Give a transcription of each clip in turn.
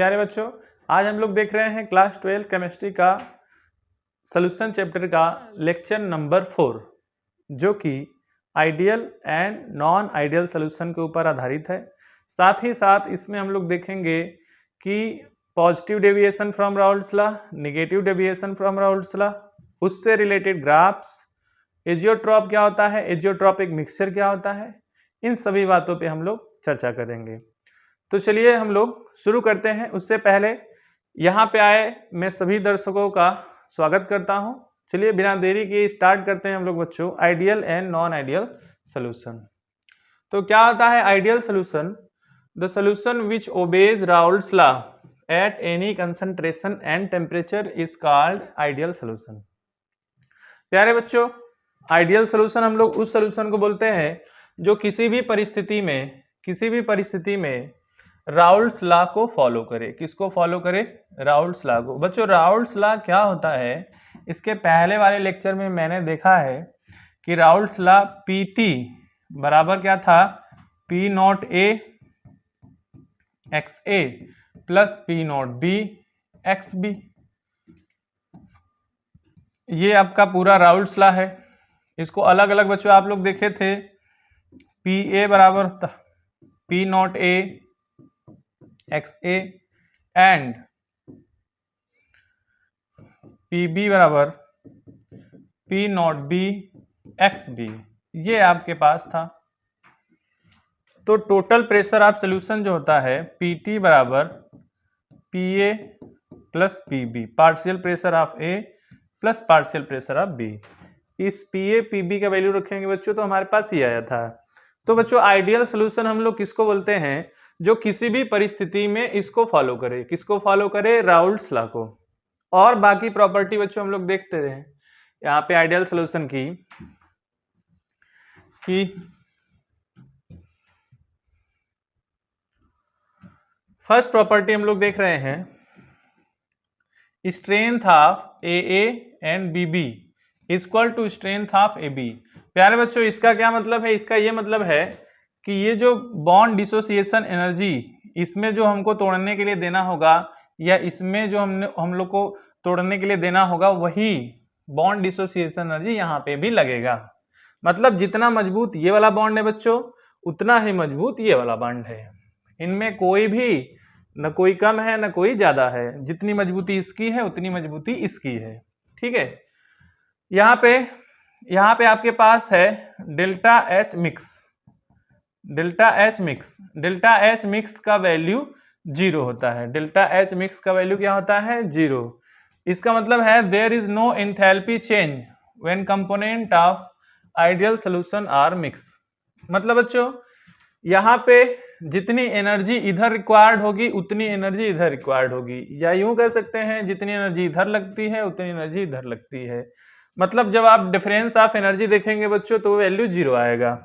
प्यारे बच्चों, आज हम लोग देख रहे हैं क्लास 12 केमिस्ट्री का सॉल्यूशन चैप्टर का लेक्चर नंबर 4, जो कि ideal and non ideal solution के ऊपर आधारित है। साथ ही साथ इसमें हम लोग देखेंगे कि positive deviation from Raoult's law, negative deviation from Raoult's law, उससे रिलेटेड ग्राफ्स, एजियोट्रॉप क्या होता है, एजियोट्रॉपिक मिक्सचर क्या होता है, इन सभी बातों पे हम लोग चर्चा करेंगे। तो चलिए हम लोग शुरू करते हैं। उससे पहले यहाँ पे आए मैं सभी दर्शकों का स्वागत करता हूँ। चलिए बिना देरी के स्टार्ट करते हैं हम लोग बच्चों, ideal and non ideal solution. तो क्या होता है ideal solution? The solution which obeys Raoult's law at any concentration and temperature is called ideal solution. प्यारे बच्चों, आइडियल सोल्यूशन हम लोग उस सोल्यूशन को बोलते हैं जो किसी भी परिस्थिति में राउल्ट्स लॉ को फॉलो करे। किसको फॉलो करे? राउल्ट्स लॉ को। बच्चों राउल्ट्स लॉ क्या होता है? इसके पहले वाले लेक्चर में मैंने देखा है कि राउल्ट्स लॉ PT बराबर क्या था? P not A XA plus P not B XB। ये आपका पूरा राउल्ट्स लॉ है। इसको अलग अलग बच्चों आप लोग देखे थे। PA बराबर P not A XA and PB बराबर P नॉट B XB, ये आपके पास था। तो टोटल प्रेशर ऑफ सोल्यूशन जो होता है PT बराबर PA plus PB, partial pressure of A plus partial pressure of B। इस PA PB का वैल्यू रखेंगे बच्चों तो हमारे पास ये आया था। तो बच्चों आइडियल सोल्यूशन हम लोग किसको बोलते हैं? जो किसी भी परिस्थिति में इसको फॉलो करे। किसको फॉलो करे? राउल्ट्स लॉ को। और बाकी प्रॉपर्टी बच्चों हम लोग देखते रहे यहाँ पे आइडियल सोल्यूशन की फर्स्ट प्रॉपर्टी हम लोग देख रहे हैं, strength of AA and BB equal to strength of AB। प्यारे बच्चों इसका क्या मतलब है? इसका ये मतलब है कि ये जो बॉन्ड डिसोसिएशन एनर्जी इसमें जो हमको तोड़ने के लिए देना होगा, या इसमें जो हम लोग को तोड़ने के लिए देना होगा, वही बॉन्ड डिसोसिएशन एनर्जी यहाँ पे भी लगेगा। मतलब जितना मजबूत ये वाला बॉन्ड है बच्चों, उतना ही मजबूत ये वाला बॉन्ड है। इनमें कोई भी न कोई कम है न कोई ज्यादा है। जितनी मजबूती इसकी है उतनी मजबूती इसकी है। ठीक है। यहाँ पे आपके पास है delta H mix. Delta H mix का वैल्यू 0 होता है। डेल्टा H मिक्स का वैल्यू क्या होता है? 0। इसका मतलब है there is no enthalpy change when component of ideal solution are mix. मतलब बच्चों यहाँ पे जितनी एनर्जी इधर रिक्वायर्ड होगी उतनी एनर्जी इधर रिक्वायर्ड होगी, या यूं कह सकते हैं जितनी एनर्जी इधर लगती है उतनी एनर्जी इधर लगती है। मतलब जब आप डिफरेंस ऑफ एनर्जी देखेंगे बच्चों तो वैल्यू 0 आएगा।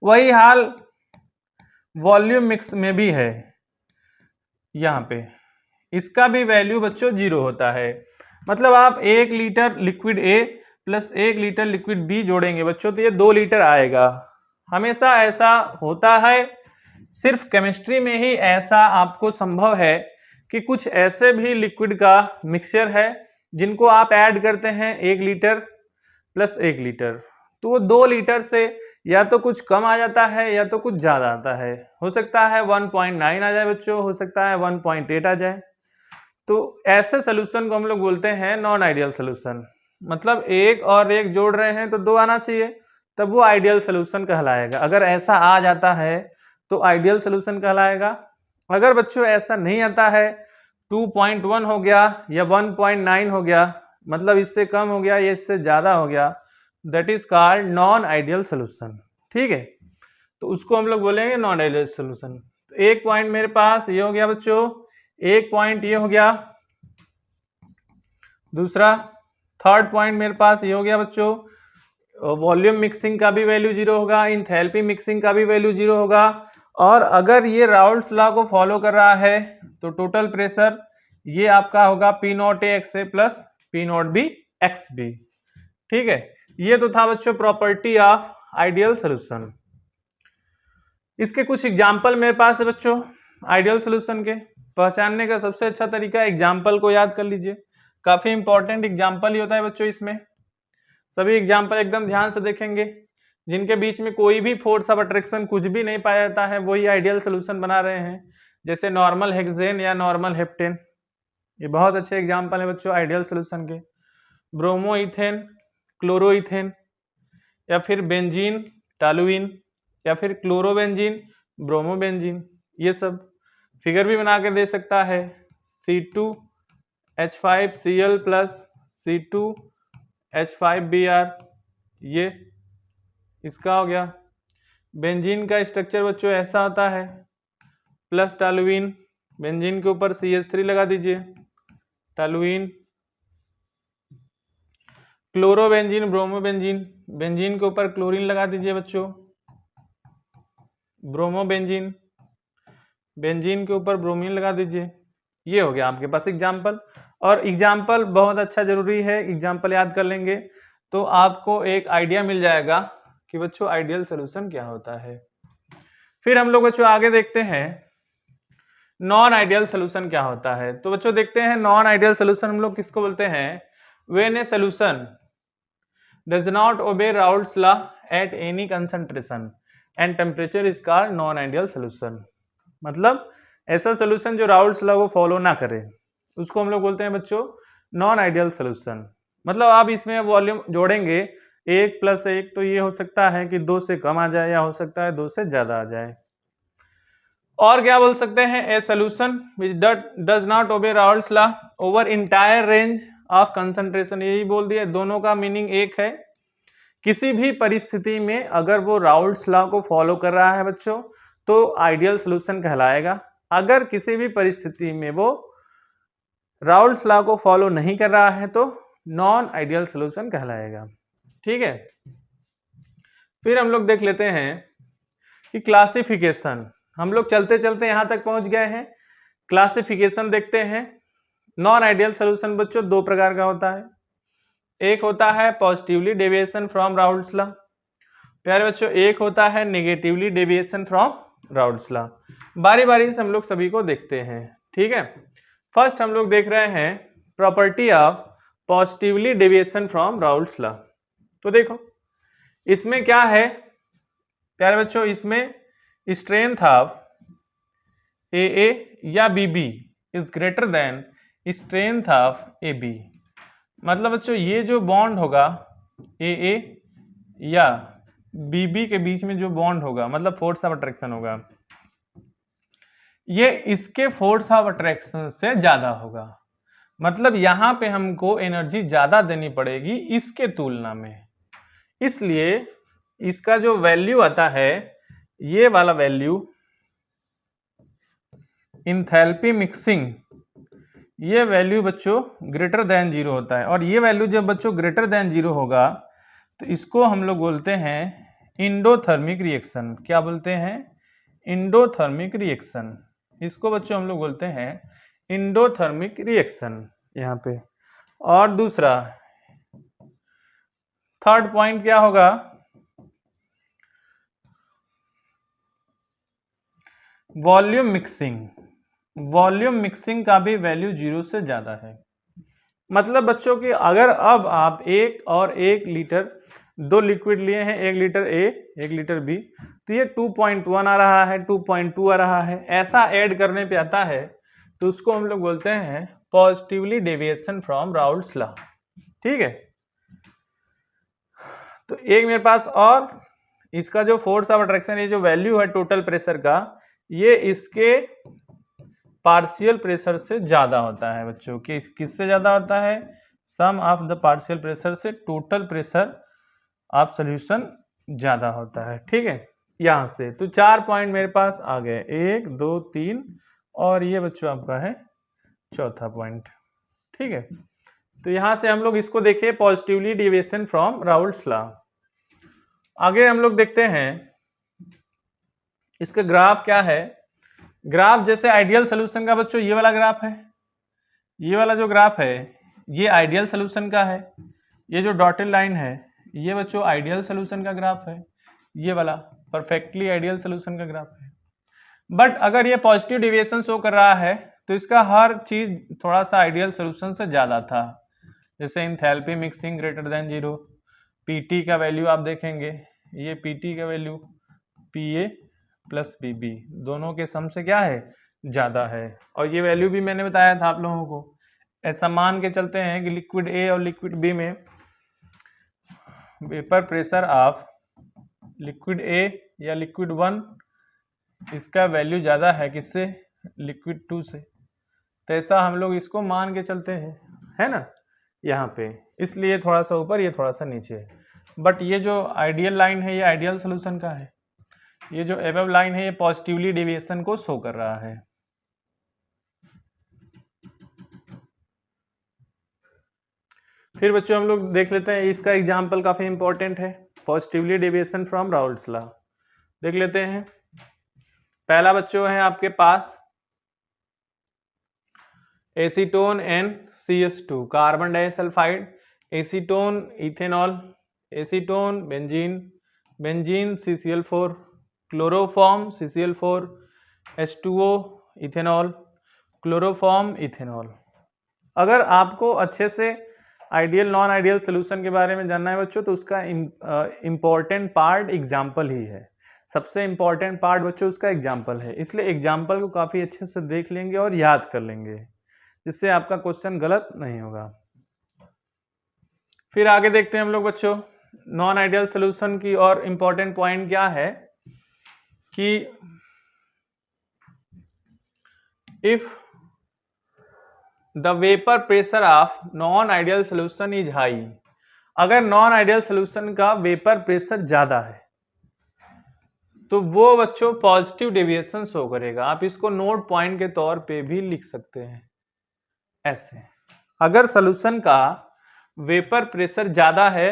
वही हाल वॉल्यूम मिक्स में भी है। यहाँ पे इसका भी वैल्यू बच्चों 0 होता है। मतलब आप 1 litre liquid A plus 1 litre liquid B जोड़ेंगे बच्चों तो ये 2 लीटर आएगा। हमेशा ऐसा होता है, सिर्फ केमिस्ट्री में ही ऐसा आपको संभव है कि कुछ ऐसे भी लिक्विड का मिक्सचर है जिनको आप ऐड करते हैं 1 लीटर प्लस 1 लीटर, तो वो 2 लीटर से या तो कुछ कम आ जाता है या तो कुछ ज्यादा आता है। हो सकता है 1.9 आ जाए बच्चों, हो सकता है 1.8 आ जाए। तो ऐसे सोल्यूशन को हम लोग बोलते हैं नॉन आइडियल सोल्यूशन। मतलब 1 और 1 जोड़ रहे हैं तो 2 आना चाहिए, तब वो आइडियल सोल्यूशन कहलाएगा। अगर ऐसा आ जाता है तो आइडियल सोल्यूशन कहलाएगा। अगर बच्चों ऐसा नहीं आता है, 2.1 हो गया या 1.9 हो गया, मतलब इससे कम हो गया या इससे ज्यादा हो गया, that is called non ideal solution. ठीक है, तो उसको हम लोग बोलेंगे नॉन आइडियल सोल्यूशन। तो एक पॉइंट मेरे पास ये हो गया बच्चों, एक पॉइंट ये हो गया, दूसरा थर्ड पॉइंट मेरे पास ये हो गया बच्चों, वॉल्यूम मिक्सिंग का भी वैल्यू 0 होगा, इंथैल्पी मिक्सिंग का भी वैल्यू 0 होगा। और अगर ये राउल्ट्स लॉ को फॉलो कर रहा है तो टोटल प्रेशर ये आपका होगा P not A XA plus P not B XB। ठीक है, ये तो था बच्चों प्रॉपर्टी ऑफ आइडियल सोल्यूशन। इसके कुछ एग्जाम्पल मेरे पास है बच्चों आइडियल सोल्यूशन के। पहचानने का सबसे अच्छा तरीका एग्जाम्पल को याद कर लीजिए, काफी इंपॉर्टेंट एग्जाम्पल ही होता है बच्चों। इसमें सभी एग्जाम्पल एकदम ध्यान से देखेंगे, जिनके बीच में कोई भी फोर्स ऑफ अट्रैक्शन कुछ भी नहीं पाया जाता है, वही आइडियल सोल्यूशन बना रहे हैं, जैसे नॉर्मल हेक्सेन या नॉर्मल हेप्टेन। ये बहुत अच्छे एग्जाम्पल है बच्चों आइडियल सोल्यूशन के। ब्रोमो इथेन, क्लोरो इथेन, या फिर बेंजीन टॉलुइन, या फिर क्लोरोबेंजीन ब्रोमोबेंजीन, ये सब फिगर भी बना के दे सकता है। C2H5Cl प्लस C2H5Br, ये इसका हो गया। बेंजीन का स्ट्रक्चर बच्चों ऐसा होता है, प्लस टॉलुइन, बेंजीन के ऊपर CH3 लगा दीजिए, टॉलुइन। क्लोरोबेंजीन ब्रोमोबेंजीन, बेंजीन के ऊपर क्लोरीन लगा दीजिए बच्चों, ब्रोमोबेंजीन, बेंजीन के ऊपर ब्रोमीन लगा दीजिए। ये हो गया आपके पास एग्जाम्पल। और एग्जाम्पल बहुत अच्छा जरूरी है, एग्जाम्पल याद कर लेंगे तो आपको एक आइडिया मिल जाएगा कि बच्चों आइडियल सोल्यूशन क्या होता है। फिर हम लोग बच्चों आगे देखते हैं नॉन आइडियल सोल्यूशन क्या होता है। तो बच्चों देखते हैं नॉन आइडियल सोल्यूशन हम लोग किसको बोलते हैं। When a solution does not obey Raoult's law at any concentration and temperature is called non ideal solution. मतलब ऐसा सोल्यूशन जो राउल्ट्स लॉ को फॉलो ना करे उसको हम लोग बोलते हैं बच्चों नॉन आइडियल सोल्यूशन। मतलब आप इसमें वॉल्यूम जोड़ेंगे 1 + 1 तो ये हो सकता है कि 2 से कम आ जाए, या हो सकता है 2 से ज्यादा आ जाए। और क्या बोल सकते हैं, a solution which does not obey Raoult's law over entire range of concentration, यही बोल दिया। दोनों का मीनिंग एक है, किसी भी परिस्थिति में अगर वो राउल्ट्स लॉ को फॉलो कर रहा है बच्चों तो आइडियल सोल्यूशन कहलाएगा। अगर किसी भी परिस्थिति में वो राउल्ट्स लॉ को फॉलो नहीं कर रहा है तो नॉन आइडियल सोल्यूशन कहलाएगा। ठीक है, फिर हम लोग देख लेते हैं कि क्लासिफिकेशन। हम लोग चलते चलते यहां तक पहुंच गए हैं, क्लासिफिकेशन देखते हैं। नॉन आइडियल सोल्यूशन बच्चों 2 प्रकार का होता है। एक होता है positively deviation from Raoult's law, प्यारे बच्चों एक होता है negatively deviation from Raoult's law. बारी बारी से हम लोग सभी को देखते हैं। ठीक है, फर्स्ट हम लोग देख रहे हैं property of positively deviation from Raoult's law. तो देखो इसमें क्या है प्यारे बच्चों, इसमें स्ट्रेंथ ऑफ AA या BB is greater than strength of AB। मतलब बच्चों ये जो बॉन्ड होगा AA या BB के बीच में जो बॉन्ड होगा, मतलब फोर्स ऑफ अट्रैक्शन होगा, ये इसके फोर्स ऑफ अट्रैक्शन से ज्यादा होगा। मतलब यहां पे हमको एनर्जी ज्यादा देनी पड़ेगी इसके तुलना में, इसलिए इसका जो वैल्यू आता है ये वाला वैल्यू इंथैल्पी मिक्सिंग, ये वैल्यू बच्चों ग्रेटर देन 0 होता है। और ये वैल्यू जब बच्चों ग्रेटर देन 0 होगा तो इसको हम लोग बोलते हैं इंडोथर्मिक रिएक्शन। क्या बोलते हैं, इंडोथर्मिक रिएक्शन। इसको बच्चों हम लोग बोलते हैं इंडोथर्मिक रिएक्शन यहाँ पे। और दूसरा थर्ड पॉइंट क्या होगा, वॉल्यूम मिक्सिंग। वॉल्यूम मिक्सिंग का भी वैल्यू 0 से ज्यादा है। मतलब बच्चों कि अगर अब आप 1 लीटर 2 लिक्विड लिए हैं, 1 लीटर A 1 लीटर B, तो ये 2.1 आ रहा है, 2.2 आ रहा है, ऐसा ऐड करने पे आता है तो उसको हम लोग बोलते हैं positively deviation from Raoult's law. ठीक है, तो एक मेरे पास और इसका जो फोर्स ऑफ अट्रैक्शन, ये जो वैल्यू है टोटल प्रेशर का, ये इसके पार्शियल प्रेशर से ज्यादा होता है बच्चों। कि किससे ज्यादा होता है, सम ऑफ द पार्शियल प्रेशर से टोटल प्रेशर ऑफ सॉल्यूशन ज्यादा होता है। ठीक है, यहां से तो 4 पॉइंट मेरे पास आ गए, 1 2 3 और ये बच्चों आपका है चौथा पॉइंट। ठीक है, तो यहां से हम लोग इसको देखें positively deviation from Raoult's law. आगे हम लोग देखते हैं इसका ग्राफ क्या है। ग्राफ जैसे आइडियल सोल्यूशन का बच्चों ये वाला ग्राफ है, ये वाला जो ग्राफ है ये आइडियल सोल्यूशन का है। ये जो डॉटेड लाइन है ये बच्चों आइडियल सोल्यूशन का ग्राफ है, ये वाला परफेक्टली आइडियल सोल्यूशन का ग्राफ है। बट अगर ये पॉजिटिव डेविएशन शो कर रहा है तो इसका हर चीज थोड़ा सा आइडियल सोल्यूशन से ज्यादा था। जैसे enthalpy mixing greater than 0, PT का वैल्यू आप देखेंगे, ये पीटी का वैल्यू पीए प्लस पीबी दोनों के सम से क्या है, ज्यादा है। और ये वैल्यू भी मैंने बताया था आप लोगों को। ऐसा मान के चलते हैं कि लिक्विड ए और लिक्विड बी में vapour pressure of liquid A या लिक्विड 1 इसका वैल्यू ज़्यादा है किससे, लिक्विड 2 से। तो ऐसा हम लोग इसको मान के चलते हैं, है ना, यहाँ पे। इसलिए थोड़ा सा ऊपर, ये थोड़ा सा नीचे है। बट ये जो आइडियल लाइन है ये आइडियल सोल्यूशन का है। ये जो एबव लाइन है ये पॉजिटिवली डेविएशन को शो कर रहा है। फिर बच्चों हम लोग देख लेते हैं इसका एग्जाम्पल, काफी इंपॉर्टेंट है, positively deviation from Raoult's law. देख लेते हैं। पहला बच्चों है आपके पास acetone NCH2 carbon disulphide, acetone ethanol, acetone benzene, benzene CCl4, chloroform CCl4, H2O ethanol, chloroform ethanol. अगर आपको अच्छे से आइडियल नॉन आइडियल सोल्यूशन के बारे में जानना है बच्चों, तो उसका इम्पॉर्टेंट पार्ट एग्जाम्पल ही है। सबसे इम्पॉर्टेंट पार्ट बच्चों उसका एग्जाम्पल है। इसलिए एग्जाम्पल को काफ़ी अच्छे से देख लेंगे और याद कर लेंगे, जिससे आपका क्वेश्चन गलत नहीं होगा। फिर आगे देखते हैं हम लोग बच्चों नॉन आइडियल सोल्यूशन की। और इम्पॉर्टेंट पॉइंट क्या है कि if the vapour pressure of non ideal solution is high, अगर नॉन आइडियल सोल्यूशन का वेपर प्रेशर ज्यादा है तो वो बच्चों पॉजिटिव डेविएशन शो करेगा। आप इसको नोट पॉइंट के तौर पे भी लिख सकते हैं ऐसे। अगर सोल्यूशन का वेपर प्रेशर ज्यादा है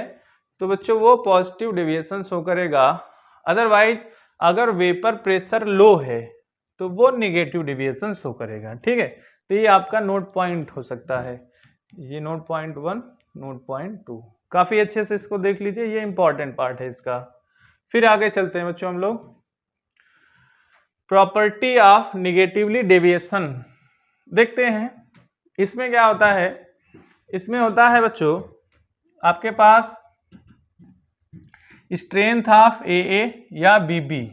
तो बच्चों वो पॉजिटिव डेविएशन शो करेगा। अदरवाइज अगर वेपर प्रेशर लो है तो वो निगेटिव डेविएशन शो करेगा। ठीक है, तो ये आपका नोट पॉइंट हो सकता है। ये नोट पॉइंट 1, नोट पॉइंट 2, काफी अच्छे से इसको देख लीजिए, ये इंपॉर्टेंट पार्ट है इसका। फिर आगे चलते हैं बच्चों हम लोग प्रॉपर्टी ऑफ निगेटिवली डेविएशन देखते हैं। इसमें क्या होता है, इसमें होता है बच्चों आपके पास स्ट्रेंथ ऑफ AA या BB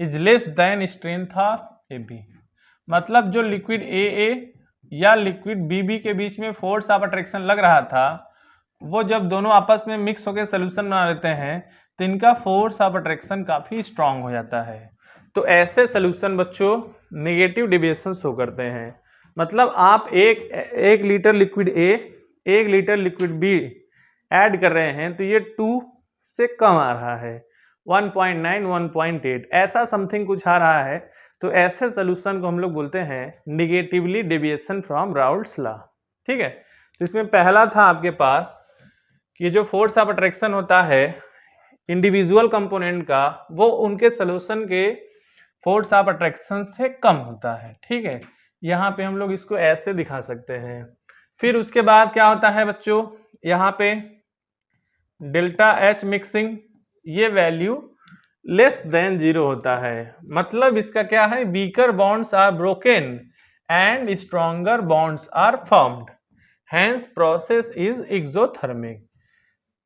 is less than strength of AB। मतलब जो लिक्विड AA या लिक्विड BB के बीच में फोर्स ऑफ अट्रैक्शन लग रहा था, वो जब दोनों आपस में मिक्स होकर सोल्यूशन बना लेते हैं तो इनका फोर्स ऑफ अट्रैक्शन काफी स्ट्रांग हो जाता है। तो ऐसे सोल्यूशन बच्चों नेगेटिव डेविएशन शो करते हैं। मतलब आप एक litre liquid A 1 litre liquid B add कर रहे हैं तो ये 2 से कम आ रहा है, 1.9 1.8 ऐसा समथिंग कुछ आ रहा है। तो ऐसे सोल्यूशन को हम लोग बोलते हैं negatively deviation from Raoult's law. ठीक है, तो इसमें पहला था आपके पास कि जो फोर्स ऑफ अट्रैक्शन होता है इंडिविजुअल कंपोनेंट का, वो उनके सोल्यूशन के फोर्स ऑफ अट्रैक्शन से कम होता है। ठीक है, यहाँ पे हम लोग इसको ऐसे दिखा सकते हैं। फिर उसके बाद क्या होता है बच्चों, यहाँ पे डेल्टा H मिक्सिंग, ये वैल्यू लेस देन 0 होता है। मतलब इसका क्या है, weaker bonds are broken and stronger bonds are formed, hence process is exothermic.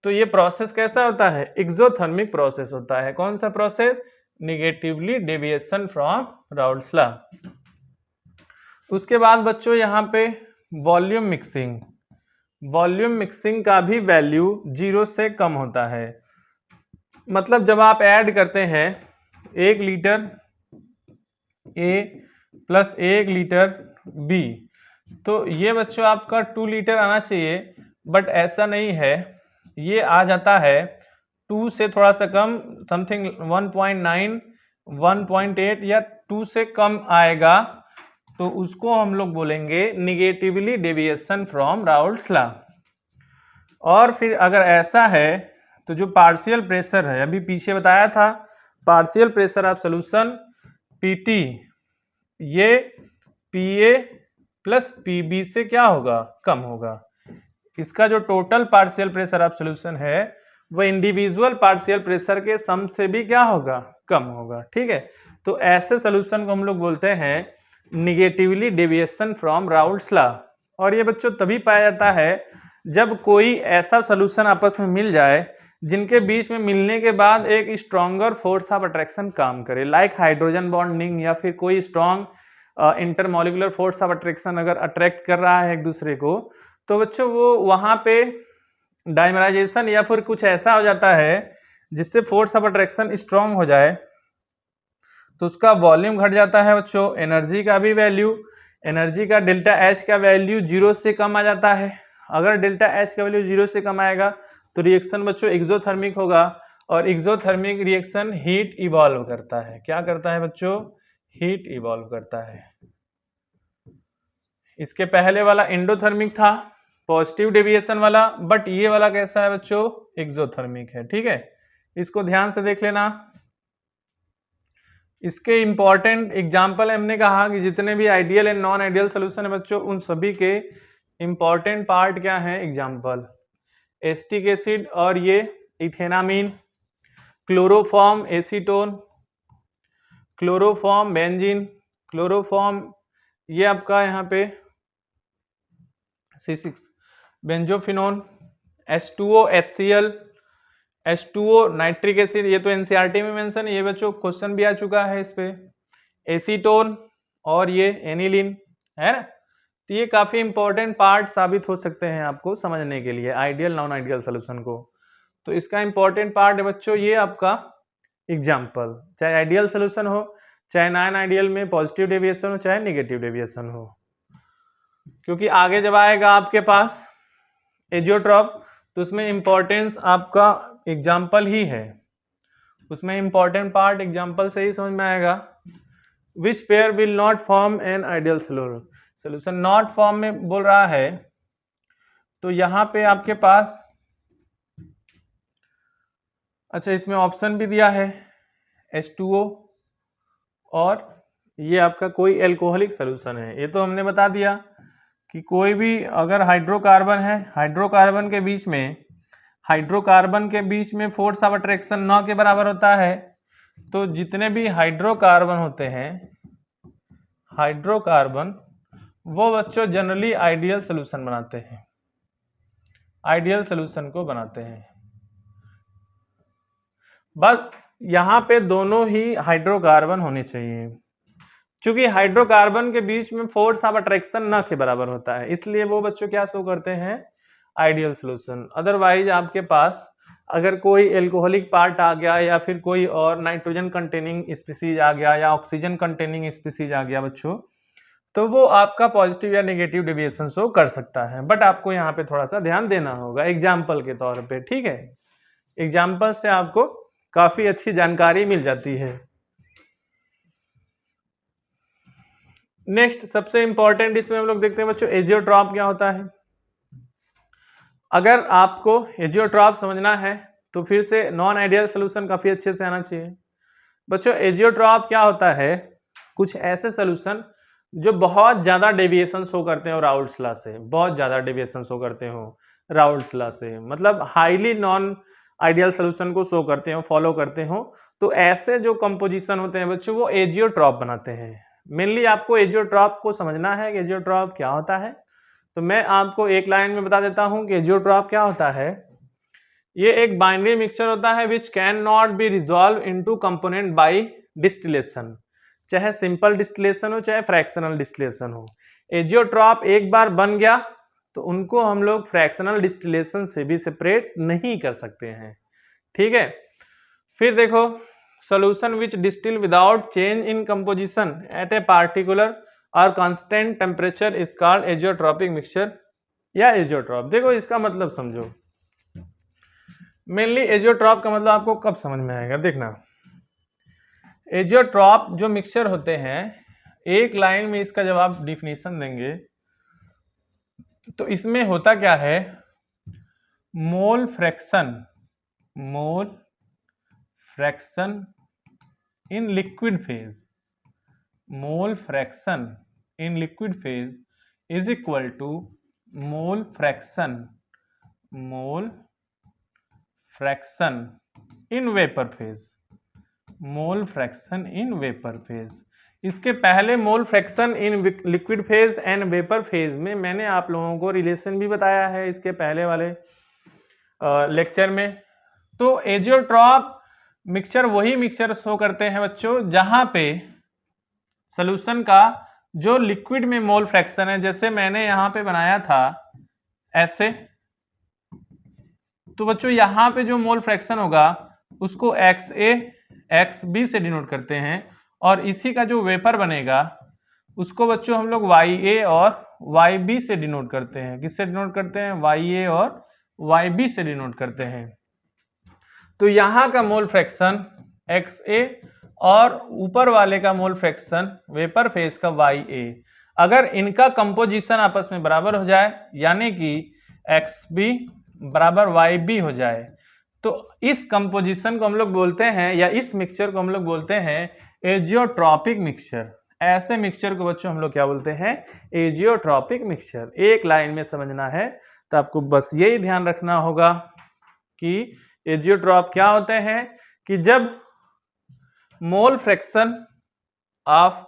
तो ये प्रोसेस कैसा होता है, एक्सोथर्मिक प्रोसेस होता है। कौन सा process, negatively deviation from Raoult's law. उसके बाद बच्चों यहाँ पे वॉल्यूम मिक्सिंग, वॉल्यूम मिक्सिंग का भी वैल्यू 0 से कम होता है। मतलब जब आप ऐड करते हैं 1 litre A plus 1 litre B, तो ये बच्चों आपका 2 लीटर आना चाहिए, बट ऐसा नहीं है, ये आ जाता है 2 से थोड़ा सा कम, समथिंग 1.9 1.8 या 2 से कम आएगा। तो उसको हम लोग बोलेंगे negatively deviation from Raoult's law. और फिर अगर ऐसा है तो जो पार्शियल प्रेशर है, अभी पीछे बताया था partial pressure of solution PT, ये PA प्लस PB से क्या होगा, कम होगा। इसका जो total partial pressure of solution है वो इंडिविजुअल पार्शियल प्रेशर के सम से भी क्या होगा, कम होगा। ठीक है, तो ऐसे सॉल्यूशन को हम लोग बोलते हैं negatively deviation from Raoult's law. और ये बच्चों तभी पाया जाता है जब कोई ऐसा सोल्यूशन आपस में मिल जाए जिनके बीच में मिलने के बाद एक स्ट्रॉन्गर फोर्स ऑफ अट्रैक्शन काम करे, लाइक हाइड्रोजन बॉन्डिंग या फिर कोई strong intermolecular force of attraction अगर अट्रैक्ट कर रहा है एक दूसरे को, तो बच्चों वो वहां पे डाइमराइजेशन या फिर कुछ ऐसा हो जाता है जिससे फोर्स ऑफ अट्रैक्शन स्ट्रॉन्ग हो जाए, तो उसका वॉल्यूम घट जाता है बच्चों। एनर्जी का भी वैल्यू, एनर्जी का डेल्टा एच का वैल्यू 0 से कम आ जाता है। अगर डेल्टा एच का वैल्यू 0 से कम आएगा तो रिएक्शन बच्चों एक्सोथर्मिक होगा, और एक्सोथर्मिक रिएक्शन हीट इवॉल्व करता है। क्या करता है बच्चों? हीट इवॉल्व करता है। इसके पहले वाला एंडोथर्मिक था, पॉजिटिव डेविएशन वाला, बट ये वाला कैसा है बच्चों? एक्सोथर्मिक है। ठीक है, इसको ध्यान से देख लेना। इसके इंपॉर्टेंट एग्जाम्पल हमने कहा कि जितने भी ideal and non ideal solution है बच्चों, उन सभी के इंपॉर्टेंट पार्ट क्या है? एग्जाम्पल एसिटिक एसिड और ये ethanamine, chloroform acetone, chloroform benzene, chloroform ये आपका यहाँ पे C6 benzophenone, H2O HCl, H2O nitric acid, ये तो एनसीईआरटी में मेंशन है, ये बच्चों क्वेश्चन भी आ चुका है इस पे। एसीटोन और ये एनिलीन है ना, तो ये काफी इंपॉर्टेंट पार्ट साबित हो सकते हैं आपको समझने के लिए आइडियल नॉन आइडियल सोल्यूशन को। तो इसका इंपॉर्टेंट पार्ट है बच्चों ये आपका एग्जाम्पल, चाहे आइडियल सोल्यूशन हो, चाहे नॉन आइडियल में पॉजिटिव डेविएशन हो, चाहे नेगेटिव डेविएशन हो। क्योंकि आगे जब आएगा आपके पास एजियोट्रॉप, तो उसमें इंपॉर्टेंस आपका एग्जाम्पल ही है, उसमें इंपॉर्टेंट पार्ट एग्जाम्पल से ही समझ में आएगा। Which pair will not form an ideal solution, not form में बोल रहा है, तो यहां पे आपके पास अच्छा इसमें ऑप्शन भी दिया है H2O, और ये आपका कोई एल्कोहलिक सोल्यूशन है। ये तो हमने बता दिया कि कोई भी अगर हाइड्रोकार्बन है, हाइड्रोकार्बन के बीच में फोर्स ऑफ अट्रैक्शन 9 के बराबर होता है, तो जितने भी हाइड्रोकार्बन होते हैं, हाइड्रोकार्बन वो बच्चों जनरली आइडियल सोल्यूशन बनाते हैं, आइडियल सोल्यूशन को बनाते हैं। बस यहां पे दोनों ही हाइड्रोकार्बन होने चाहिए, क्योंकि हाइड्रोकार्बन के बीच में फोर्स ऑफ अट्रैक्शन न के बराबर होता है, इसलिए वो बच्चों क्या शो करते हैं? Ideal solution. अदरवाइज आपके पास अगर कोई एल्कोहलिक पार्ट आ गया या फिर कोई और नाइट्रोजन कंटेनिंग स्पीसीज आ गया या ऑक्सीजन कंटेनिंग स्पीसीज आ गया बच्चों, तो वो आपका पॉजिटिव या नेगेटिव डेविएशन शो कर सकता है, बट आपको यहाँ पे थोड़ा सा ध्यान देना होगा एग्जाम्पल के तौर पे। ठीक है, एग्जाम्पल से आपको काफी अच्छी जानकारी मिल जाती है। नेक्स्ट सबसे इंपॉर्टेंट इसमें हम लोग देखते हैं बच्चों एजियोट्रॉप क्या होता है। अगर आपको एजियोट्रॉप समझना है तो फिर से नॉन आइडियल सोल्यूशन काफी अच्छे से आना चाहिए। बच्चों एजियोट्रॉप क्या होता है? कुछ ऐसे सोल्यूशन जो बहुत ज्यादा डेविएशन शो करते हो राउल्ट्स लॉ से, बहुत ज्यादा डेविएशन शो करते हो राउल्ट्स लॉ से, मतलब हाईली नॉन आइडियल सोल्यूशन को शो करते हो, फॉलो करते हो, तो ऐसे जो कंपोजिशन होते हैं बच्चों वो एजियोट्रॉप बनाते हैं। मेनली आपको एजियोट्रॉप को समझना है कि एजियोट्रॉप क्या होता है, तो मैं आपको एक लाइन में बता देता हूं कि एजियोट्रॉप क्या होता है। ये एक बाइनरी मिक्सचर होता है which can not be resolve into component by distillation, चाहे सिंपल डिस्टिलेशन हो चाहे फ्रैक्शनल डिस्टिलेशन हो। एजियोट्रॉप एक बार बन गया तो उनको हम लोग फ्रैक्शनल डिस्टिलेशन से भी सेपरेट नहीं कर सकते हैं। ठीक है, फिर देखो solution which distill without change in composition at a particular or constant temperature is called azeotropic mixture या एजियोट्रॉप। देखो इसका मतलब समझो, मेनली एजियोट्रॉप का मतलब आपको कब समझ में आएगा, देखना। एजियोट्रॉप जो मिक्सचर होते हैं, एक लाइन में इसका जब आप डिफिनीशन देंगे तो इसमें होता क्या है? Mole fraction in liquid phase, mole fraction in liquid phase is equal to mole fraction in vapor phase, mole fraction in vapor phase इसके पहले mole fraction in liquid phase and vapour phase में मैंने आप लोगों को relation भी बताया है इसके पहले वाले लेक्चर में। तो एजियोट्रॉप मिक्सचर वही मिक्सचर शो करते हैं बच्चों जहां पे सॉल्यूशन का जो लिक्विड में मोल फ्रैक्शन है, जैसे मैंने यहां पे बनाया था ऐसे, तो बच्चों यहां पे जो मोल फ्रैक्शन होगा उसको XA XB से डिनोट करते हैं, और इसी का जो वेपर बनेगा उसको बच्चों हम लोग YA और YB से डिनोट करते हैं। किससे डिनोट करते हैं? YA और YB से डिनोट करते हैं। तो यहां का मोल फ्रैक्शन XA और ऊपर वाले का मोल फ्रैक्शन वेपर फेज का YA, अगर इनका कंपोजिशन आपस में बराबर हो जाए यानी कि XB बराबर YB हो जाए, तो इस कंपोजिशन को हम लोग बोलते हैं या इस मिक्सचर को हम लोग बोलते हैं एजियोट्रॉपिक मिक्सचर। ऐसे मिक्सचर को बच्चों हम लोग क्या बोलते हैं? Azeotropic mixture. एक लाइन में समझना है तो आपको बस यही ध्यान रखना होगा कि एजियोट्रॉप क्या होते हैं कि जब मोल फ्रैक्शन ऑफ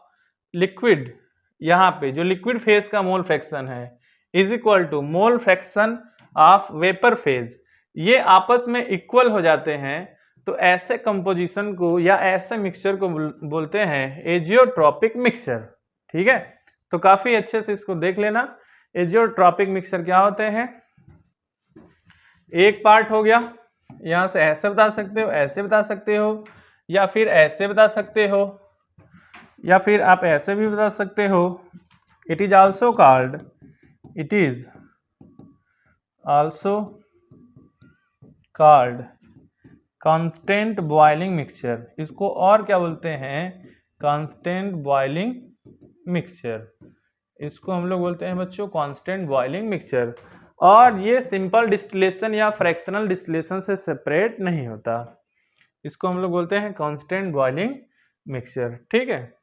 लिक्विड, यहां पे जो लिक्विड फेज का मोल फ्रैक्शन है is equal to mole fraction of vapour phase, ये आपस में इक्वल हो जाते हैं, तो ऐसे कंपोजिशन को या ऐसे मिक्सचर को बोलते हैं एजियोट्रॉपिक मिक्सचर। ठीक है, तो काफी अच्छे से इसको देख लेना। एजियोट्रॉपिक मिक्सचर क्या होते हैं? एक पार्ट हो गया, यहां से ऐसे बता सकते हो, ऐसे बता सकते हो, या फिर ऐसे बता सकते हो, या फिर आप ऐसे भी बता सकते हो। It is also called, it is also called constant boiling mixture. इसको और क्या बोलते हैं? Constant boiling mixture. इसको हम लोग बोलते हैं बच्चों कांस्टेंट बॉइलिंग मिक्सचर। और ये सिंपल डिस्टिलेशन या फ्रैक्शनल डिस्टिलेशन से सेपरेट नहीं होता, इसको हम लोग बोलते हैं कांस्टेंट बॉइलिंग मिक्सचर। ठीक है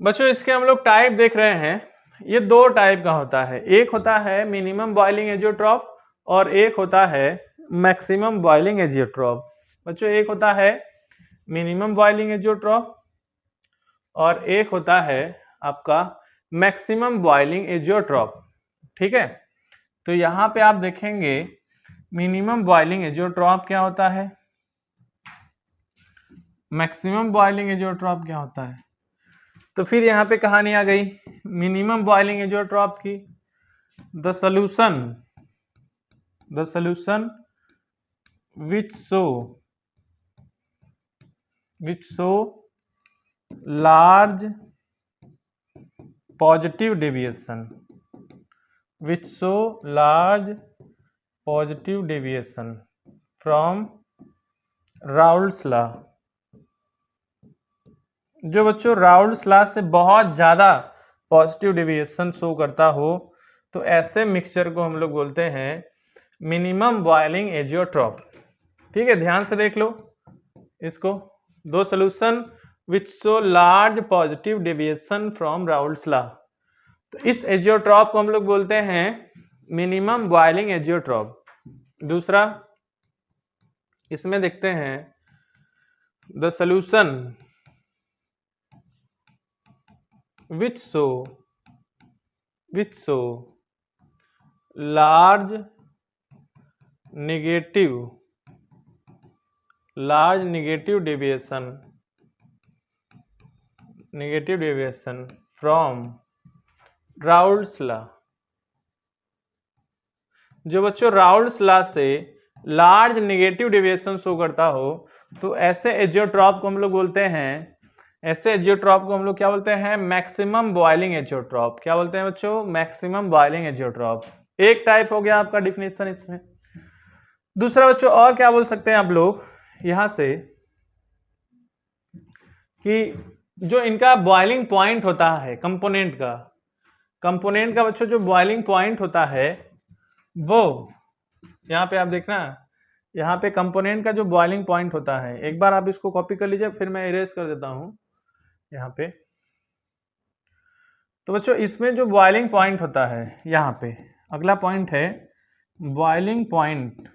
बच्चों, इसके हम लोग टाइप देख रहे हैं। ये दो टाइप का होता है, एक होता है मिनिमम बॉइलिंग एजियोट्रॉप और एक होता है मैक्सिमम बॉइलिंग एजियोट्रॉप। बच्चों एक होता है मिनिमम बॉइलिंग एजियोट्रॉप और एक होता है आपका मैक्सिमम बॉइलिंग एजियोट्रॉप। ठीक है, तो यहां पे आप देखेंगे मिनिमम बॉइलिंग एजियोट्रॉप क्या होता है, मैक्सिमम बॉइलिंग एजियोट्रॉप क्या होता है। तो फिर यहां पे कहानी आ गई मिनिमम बॉइलिंग एजियोट्रॉप की। The solution which show large positive deviation, from Raoult's law. जो बच्चों राउल्ट्स लॉ से बहुत ज्यादा पॉजिटिव डेविएशन शो करता हो, तो ऐसे मिक्सचर को हम लोग बोलते हैं मिनिमम बॉइलिंग एजियोट्रॉप। ठीक है, ध्यान से देख लो इसको। दो solution which show large positive deviation from Raoult's law, तो इस एजियोट्रॉप को हम लोग बोलते हैं मिनिमम बॉइलिंग एजियोट्रॉप। दूसरा इसमें देखते हैं the solution which show large negative deviation from Raoult's law. जो बच्चों राउल्ट्स लॉ से लार्ज नेगेटिव डेविएशन शो करता हो, तो ऐसे एजियोट्रॉप को हम लोग बोलते हैं, ऐसे एजियोट्रॉप को हम लोग क्या बोलते हैं? Maximum boiling azeotrope. क्या बोलते हैं बच्चों? Maximum boiling azeotrope. एक टाइप हो गया आपका डिफिनेशन इसमें। दूसरा बच्चों और क्या बोल सकते हैं आप लोग यहां से कि जो इनका बॉइलिंग पॉइंट होता है कंपोनेंट का बच्चों जो बॉइलिंग पॉइंट होता है वो यहाँ पे आप देखना, यहाँ पे कंपोनेंट का जो बॉइलिंग पॉइंट होता है, एक बार आप इसको कॉपी कर लीजिए, फिर मैं इरेज कर देता हूं यहाँ पे। तो बच्चों इसमें जो बॉइलिंग पॉइंट होता है, यहाँ पे अगला पॉइंट है boiling point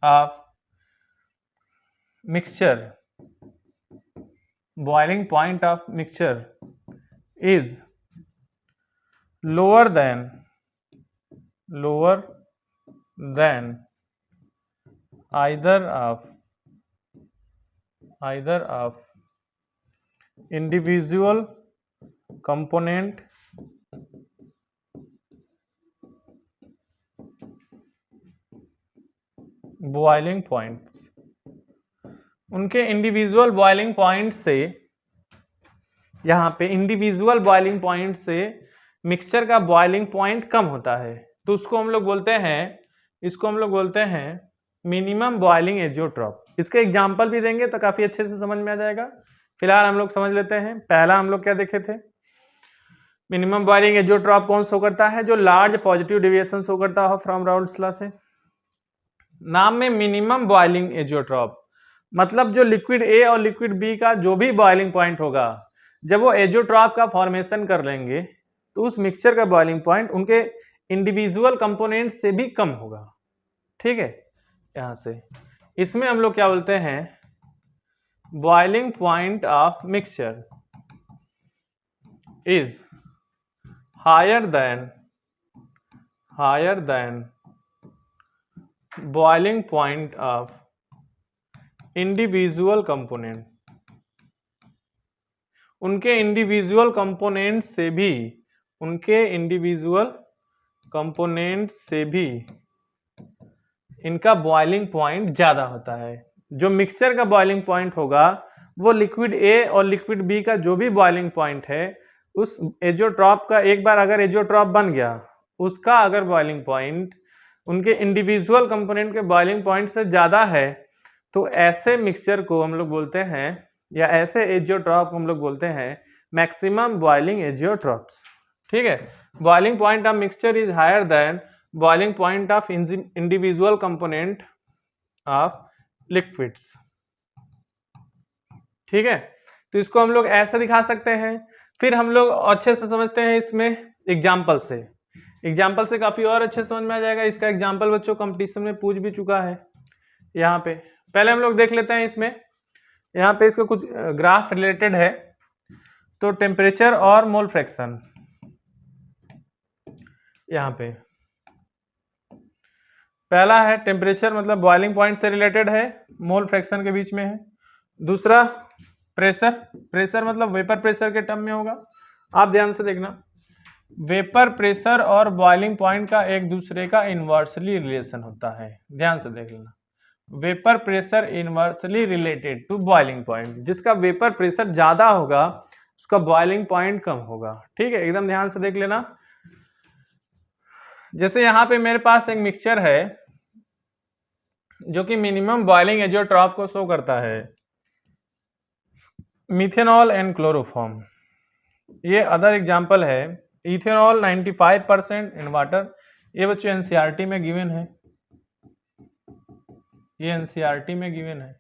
of mixture, boiling point of mixture is lower than either of individual component boiling point, उनके इंडिविजुअल बॉइलिंग पॉइंट से, यहां पे इंडिविजुअल बॉइलिंग पॉइंट से मिक्सचर का बॉइलिंग पॉइंट कम होता है, तो इसको हम लोग बोलते हैं मिनिमम बॉइलिंग एजियोट्रॉप। इसके एग्जांपल भी देंगे तो काफी अच्छे से समझ में आ जाएगा। फिलहाल हम लोग समझ लेते हैं। पहला हम लोग क्या देखे थे, मिनिमम बॉइलिंग एजियोट्रॉप कौन शो करता है, जो लार्ज पॉजिटिव डेविएशन शो करता हो फ्रॉम राउल्ट्स लॉ से। नाम में मिनिमम बॉइलिंग एजियोट्रॉप मतलब जो लिक्विड ए और लिक्विड बी का जो भी बॉइलिंग पॉइंट होगा, जब वो एजियोट्रॉप का फॉर्मेशन कर लेंगे तो उस मिक्सचर का बॉइलिंग पॉइंट उनके इंडिविजुअल कंपोनेंट से भी कम होगा। ठीक है, यहां से इसमें हम लोग क्या बोलते हैं, boiling point of mixture is higher than boiling point of individual component. उनके इंडिविजुअल कंपोनेंट से भी इनका बॉइलिंग पॉइंट ज्यादा होता है। जो मिक्सचर का बॉइलिंग पॉइंट होगा वो लिक्विड ए और लिक्विड बी का जो भी बॉइलिंग पॉइंट है, उस एजियोट्रॉप का एक बार अगर एजियोट्रॉप बन गया, उसका अगर बॉइलिंग पॉइंट उनके इंडिविजुअल कंपोनेंट के बॉइलिंग पॉइंट से ज्यादा है, तो ऐसे मिक्सचर को हम लोग बोलते हैं, या ऐसे एजियोट्रॉप को हम लोग बोलते हैं मैक्सिमम बॉइलिंग एजियोट्रॉप्स। ठीक है, boiling point of mixture is higher than boiling point of individual component of liquids. ठीक है, तो इसको हम लोग ऐसे दिखा सकते हैं। फिर हम लोग अच्छे से समझते हैं इसमें एग्जाम्पल से काफी और अच्छे समझ में आ जाएगा। इसका एग्जाम्पल बच्चों कंपटीशन में पूछ भी चुका है। यहाँ पे पहले हम लोग देख लेते हैं, इसमें यहाँ पे इसका कुछ ग्राफ रिलेटेड है। तो टेम्परेचर और मोल फ्रैक्शन, यहाँ पे पहला है टेम्परेचर मतलब बॉइलिंग पॉइंट से रिलेटेड है, मोल फ्रैक्शन के बीच में है। दूसरा प्रेशर मतलब वेपर प्रेशर के टर्म में होगा। आप ध्यान से देखना, वेपर प्रेशर और बॉइलिंग पॉइंट का एक दूसरे का इनवर्सली रिलेशन होता है। ध्यान से देख लेना, vapour pressure inversely related to boiling point. जिसका वेपर प्रेशर ज्यादा होगा उसका बॉइलिंग पॉइंट कम होगा। ठीक है, एकदम ध्यान से देख लेना। जैसे यहाँ पे मेरे पास एक मिक्सचर है जो कि मिनिमम बॉइलिंग एजियोट्रॉप को शो करता है, मिथेनॉल एंड क्लोरोफॉर्म। ये अदर एग्जांपल है, इथेनॉल 95% इन वाटर। ये बच्चों एनसीईआरटी में गिवन है, ये एनसीईआरटी में गिवन है।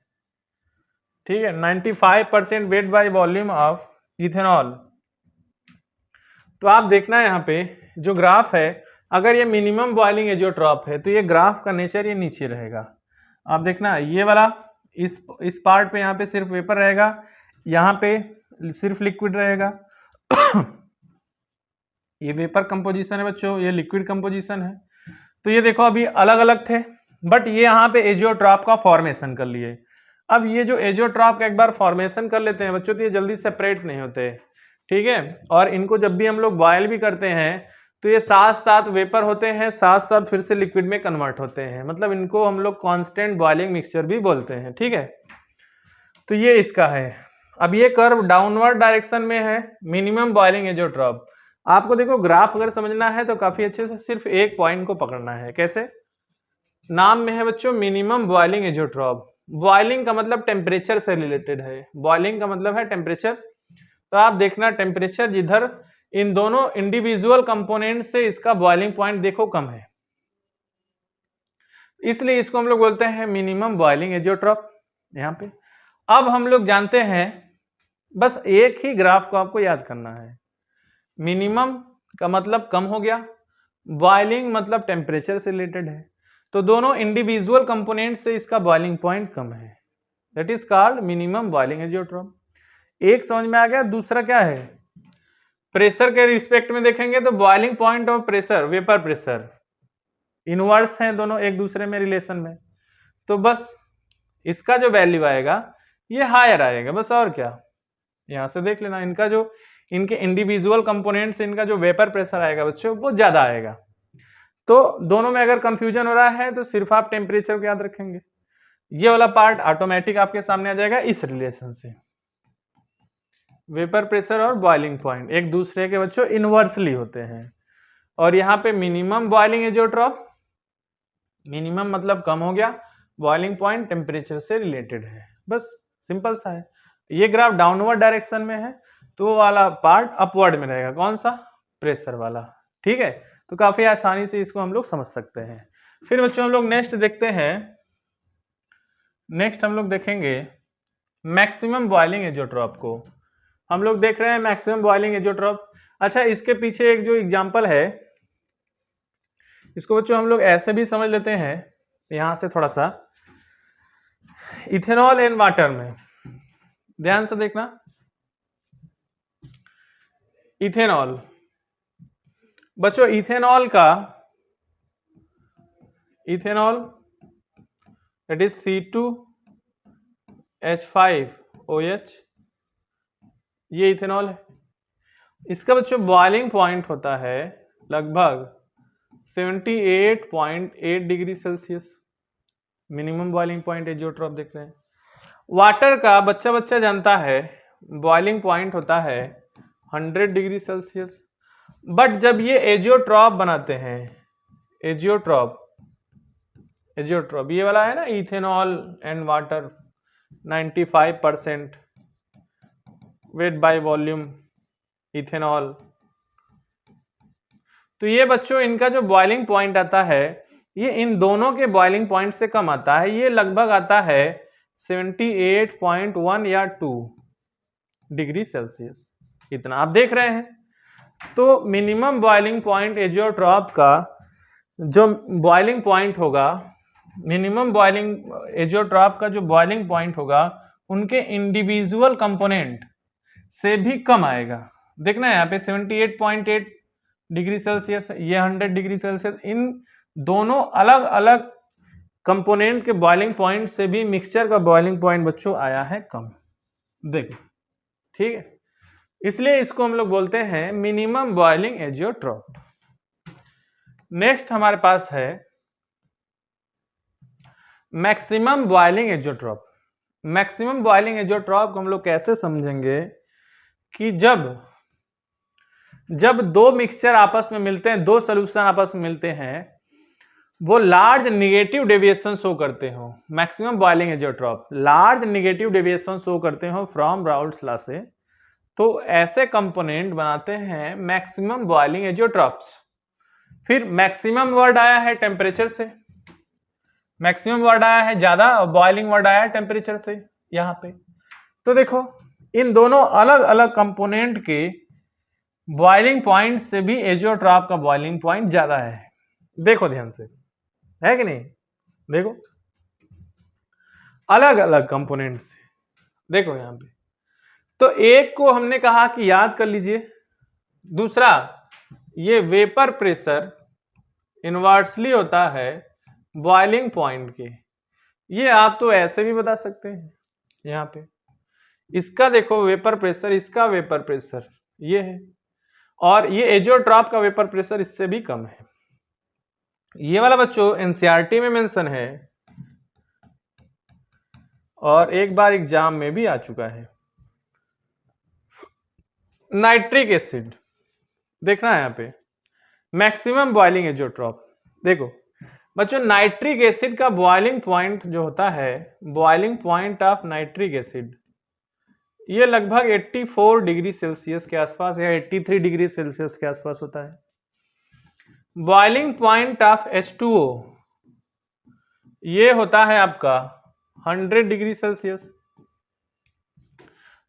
ठीक है, 95% weight by volume of ethanol. तो आप देखना यहाँ पे जो ग्राफ है, अगर ये मिनिमम बॉइलिंग एजियोट्रॉप है तो ये ग्राफ का नेचर ये नीचे रहेगा। आप देखना ये वाला इस पार्ट पे यहाँ पे सिर्फ वेपर रहेगा, यहाँ पे सिर्फ लिक्विड रहेगा। ये वेपर कंपोजिशन है बच्चों, ये लिक्विड कंपोजिशन है। तो ये देखो अभी अलग अलग थे, बट ये यहाँ पे एजियोट्रॉप का फॉर्मेशन कर लिए। अब ये जो एजियोट्रॉप का एक बार फॉर्मेशन कर लेते हैं बच्चों, तो ये जल्दी सेपरेट नहीं होते। ठीक है, और इनको जब भी हम लोग बॉयल भी करते हैं तो ये साथ साथ वेपर होते हैं, साथ साथ फिर से लिक्विड में कन्वर्ट होते हैं। मतलब इनको हम लोग कांस्टेंट बॉइलिंग मिक्सचर भी बोलते हैं। ठीक है, तो ये इसका है। अब ये कर्व डाउनवर्ड डायरेक्शन में है, मिनिमम बॉइलिंग एजियोट्रॉप। आपको देखो ग्राफ अगर समझना है तो काफी अच्छे से सिर्फ एक पॉइंट को पकड़ना है। कैसे, नाम में है बच्चों मिनिमम बॉइलिंग एजियोट्रॉप। बॉइलिंग का मतलब टेम्परेचर से रिलेटेड है, बॉइलिंग का मतलब है टेम्परेचर। तो आप देखना टेम्परेचर जिधर इन दोनों इंडिविजुअल कंपोनेंट से इसका बॉइलिंग पॉइंट देखो कम है, इसलिए इसको हम लोग बोलते हैं मिनिमम बॉइलिंग एजियोट्रॉप। यहाँ पे अब हम लोग जानते हैं, बस एक ही ग्राफ को आपको याद करना है। मिनिमम का मतलब कम हो गया, बॉइलिंग मतलब टेम्परेचर से रिलेटेड है, तो दोनों इंडिविजुअल कंपोनेंट से इसका बॉइलिंग पॉइंट कम है। That is called minimum boiling azeotrope. एक समझ में आ गया। दूसरा क्या है, प्रेशर के रिस्पेक्ट में देखेंगे तो boiling point of pressure, vapour pressure inverse हैं दोनों एक दूसरे में रिलेशन में, तो बस इसका जो वैल्यू आएगा ये हायर आएगा, बस और क्या। यहां से देख लेना इनका जो इनके इंडिविजुअल कंपोनेंट्स, इनका जो वेपर प्रेशर आएगा बच्चों वो ज्यादा आएगा। तो दोनों में अगर कंफ्यूजन हो रहा है तो सिर्फ आप टेम्परेचर को याद रखेंगे, ये वाला पार्ट ऑटोमेटिक आपके सामने आ जाएगा इस रिलेशन से। वेपर प्रेशर और बॉइलिंग पॉइंट एक दूसरे के बच्चों इनवर्सली होते हैं। और यहाँ पे मिनिमम बॉइलिंग एजियोट्रॉप, मिनिमम मतलब कम हो गया, बॉइलिंग पॉइंट टेम्परेचर से रिलेटेड है, बस सिंपल सा है। ये ग्राफ डाउनवर्ड डायरेक्शन में है तो वो वाला पार्ट अपवर्ड में रहेगा, कौन सा, प्रेशर वाला, ठीक है। तो काफी आसानी से इसको हम लोग समझ सकते हैं। फिर बच्चों हम लोग नेक्स्ट देखते हैं, नेक्स्ट हम लोग देखेंगे मैक्सिमम बॉइलिंग एजियोट्रॉप को। हम लोग देख रहे हैं मैक्सिमम बॉइलिंग एजियोट्रॉप। अच्छा, इसके पीछे एक जो एग्जांपल है इसको बच्चों हम लोग ऐसे भी समझ लेते हैं, यहां से थोड़ा सा, इथेनॉल एंड वाटर में ध्यान से देखना। इथेनॉल बच्चों, इथेनॉल का, इथेनॉल दैट इज C2H5OH, ये इथेनॉल है। इसका बच्चों बॉइलिंग पॉइंट होता है लगभग 78.8 degree Celsius, minimum boiling point azeotrope देख रहे हैं। वाटर का बच्चा बच्चा जानता है बॉइलिंग पॉइंट होता है 100 डिग्री सेल्सियस। बट जब ये एजियोट्रॉप बनाते हैं, एजियोट्रॉप, एजियोट्रॉप ये वाला है ना, ethanol and water 95% weight by volume ethanol, तो ये बच्चों इनका जो बॉइलिंग पॉइंट आता है ये इन दोनों के बॉइलिंग पॉइंट से कम आता है, ये लगभग आता है 78.1 या 2 डिग्री सेल्सियस, इतना आप देख रहे हैं। तो मिनिमम बॉइलिंग पॉइंट एजियोट्रॉप का जो बॉइलिंग पॉइंट होगा, मिनिमम बॉइलिंग एजियोट्रॉप का जो बॉइलिंग पॉइंट होगा उनके इंडिविजुअल कंपोनेंट से भी कम आएगा। देखना है यहाँ पे 78.8 डिग्री सेल्सियस, ये 100 डिग्री सेल्सियस, इन दोनों अलग अलग कंपोनेंट के बॉइलिंग पॉइंट से भी मिक्सचर का बॉइलिंग पॉइंट बच्चों आया है कम, देखो, ठीक है। इसलिए इसको हम लोग बोलते हैं मिनिमम बॉइलिंग एजियोट्रॉप। नेक्स्ट हमारे पास है maximum boiling azeotrope. Maximum boiling azeotrope को हम लोग कैसे समझेंगे कि जब दो मिक्सचर आपस में मिलते हैं, दो सोल्यूशन आपस में मिलते हैं, वो लार्ज निगेटिव डेविएशन शो करते हो, maximum boiling azeotrope large negative deviation show करते हो फ्रॉम राउल्ट्स लॉ से, तो ऐसे कंपोनेंट बनाते हैं मैक्सिमम बॉइलिंग एजियोट्रॉप्स। फिर मैक्सिमम वर्ड आया है टेम्परेचर से, मैक्सिमम वर्ड आया है ज्यादा और बॉइलिंग वर्ड आया है टेम्परेचर से यहां पे। तो देखो इन दोनों अलग अलग कंपोनेंट के बॉइलिंग पॉइंट से भी एजियोट्रॉप का बॉइलिंग पॉइंट ज्यादा है, देखो ध्यान से, है कि नहीं, देखो अलग अलग कंपोनेंट से, देखो यहां पे। तो एक को हमने कहा कि याद कर लीजिए, दूसरा ये वेपर प्रेशर इनवर्सली होता है बॉइलिंग पॉइंट के, ये आप तो ऐसे भी बता सकते हैं यहां पे, इसका देखो वेपर प्रेशर, इसका वेपर प्रेशर ये है, और ये एजियोट्रॉप का वेपर प्रेशर इससे भी कम है। ये वाला बच्चों एनसीईआरटी में मेंशन है और एक बार एग्जाम में भी आ चुका है। नाइट्रिक एसिड देखना है यहाँ पे, मैक्सिमम बॉइलिंग एजियोट्रॉप, देखो बच्चों नाइट्रिक एसिड का बॉइलिंग पॉइंट जो होता है, boiling point of nitric acid, ये लगभग 84 डिग्री सेल्सियस के आसपास या 83 डिग्री सेल्सियस के आसपास होता है। बॉइलिंग पॉइंट ऑफ H2O ये होता है आपका 100 डिग्री सेल्सियस।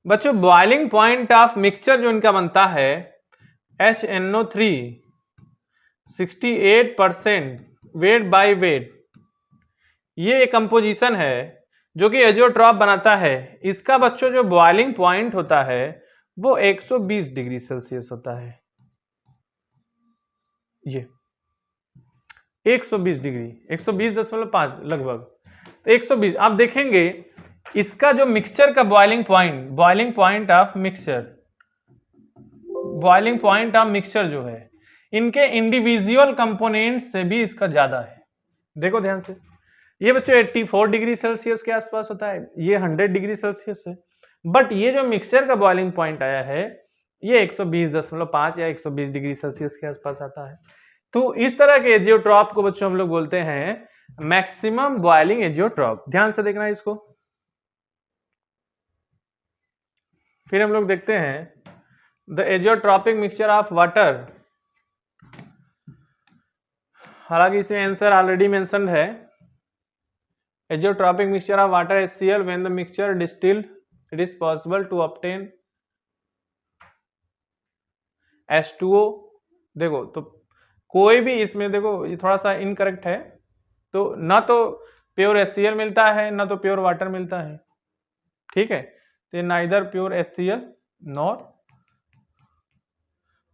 बच्चों बॉइलिंग पॉइंट ऑफ मिक्सचर जो इनका बनता है HNO3 68% वेट बाय वेट, ये कंपोजिशन है जो कि एजियोट्रॉप बनाता है, इसका बच्चों जो बॉइलिंग पॉइंट होता है वो 120 डिग्री सेल्सियस होता है। ये 120 डिग्री, 120.5 लगभग, तो 120। आप देखेंगे इसका जो मिक्सचर का बॉइलिंग पॉइंट ऑफ मिक्सचर जो है, इनके इंडिविजुअल कंपोनेंट से भी इसका ज्यादा है। देखो ध्यान से, ये बच्चों 84 डिग्री सेल्सियस के आसपास होता है, ये 100 डिग्री सेल्सियस है, बट ये जो मिक्सचर का बॉइलिंग पॉइंट आया है ये 120.5 या 120 डिग्री सेल्सियस के आसपास आता है। तो इस तरह के एजियोट्रॉप को बच्चों हम लोग बोलते हैं मैक्सिमम बॉइलिंग एजियोट्रॉप। ध्यान से देखना इसको। फिर हम लोग देखते हैं the azeotropic mixture of water. हालांकि इसमें आंसर ऑलरेडी मेंशन्ड है। Azeotropic mixture of water HCl when the mixture distilled it is possible to obtain H2O। देखो तो कोई भी इसमें, देखो ये थोड़ा सा इनकरेक्ट है, तो ना तो प्योर HCl मिलता है ना तो प्योर वाटर मिलता है, ठीक है। तो neither pure HCl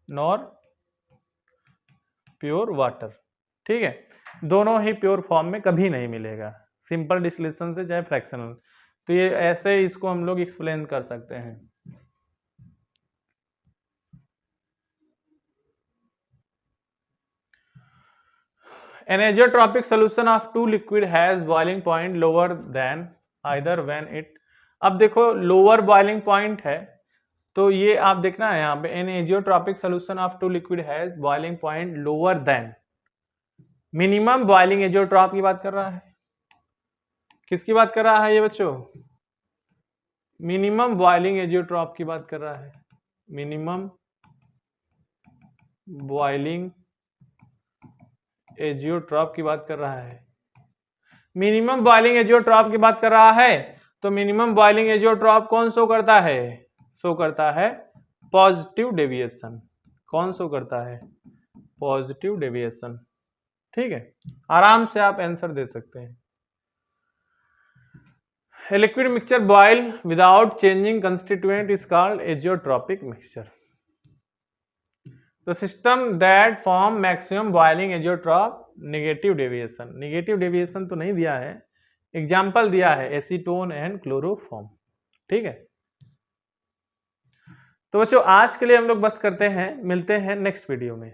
nor pure water, ठीक है। दोनों ही प्योर फॉर्म में कभी नहीं मिलेगा, सिंपल डिस्टिलेशन से चाहे फ्रैक्शनल। तो ये ऐसे इसको हम लोग एक्सप्लेन कर सकते हैं। An azeotropic solution of two liquid has boiling point lower than either when it, अब देखो लोअर बॉइलिंग पॉइंट है, तो ये आप देखना है यहाँ पे an azeotropic solution of two liquid has boiling point lower than minimum boiling azeotrope की बात कर रहा है। किसकी बात कर रहा है ये बच्चों? मिनिमम बॉइलिंग एजियोट्रॉप की बात कर रहा है, मिनिमम बॉइलिंग एजियोट्रॉप की बात कर रहा है। मिनिमम बॉइलिंग एजियोट्रॉप की बात कर रहा है, तो मिनिमम बॉइलिंग एजियोट्रॉप कौन शो करता है? शो करता है पॉजिटिव डेविएशन। कौन शो करता है? पॉजिटिव डेविएशन, ठीक है। आराम से आप आंसर दे सकते हैं। A liquid mixture boil without changing constituent is called azeotropic mixture. The system that form maximum boiling azeotrop negative deviation. Negative deviation तो नहीं दिया है, एग्जाम्पल दिया है एसीटोन एंड क्लोरोफॉर्म, ठीक है। तो बच्चों आज के लिए हम लोग बस करते हैं, मिलते हैं नेक्स्ट वीडियो में।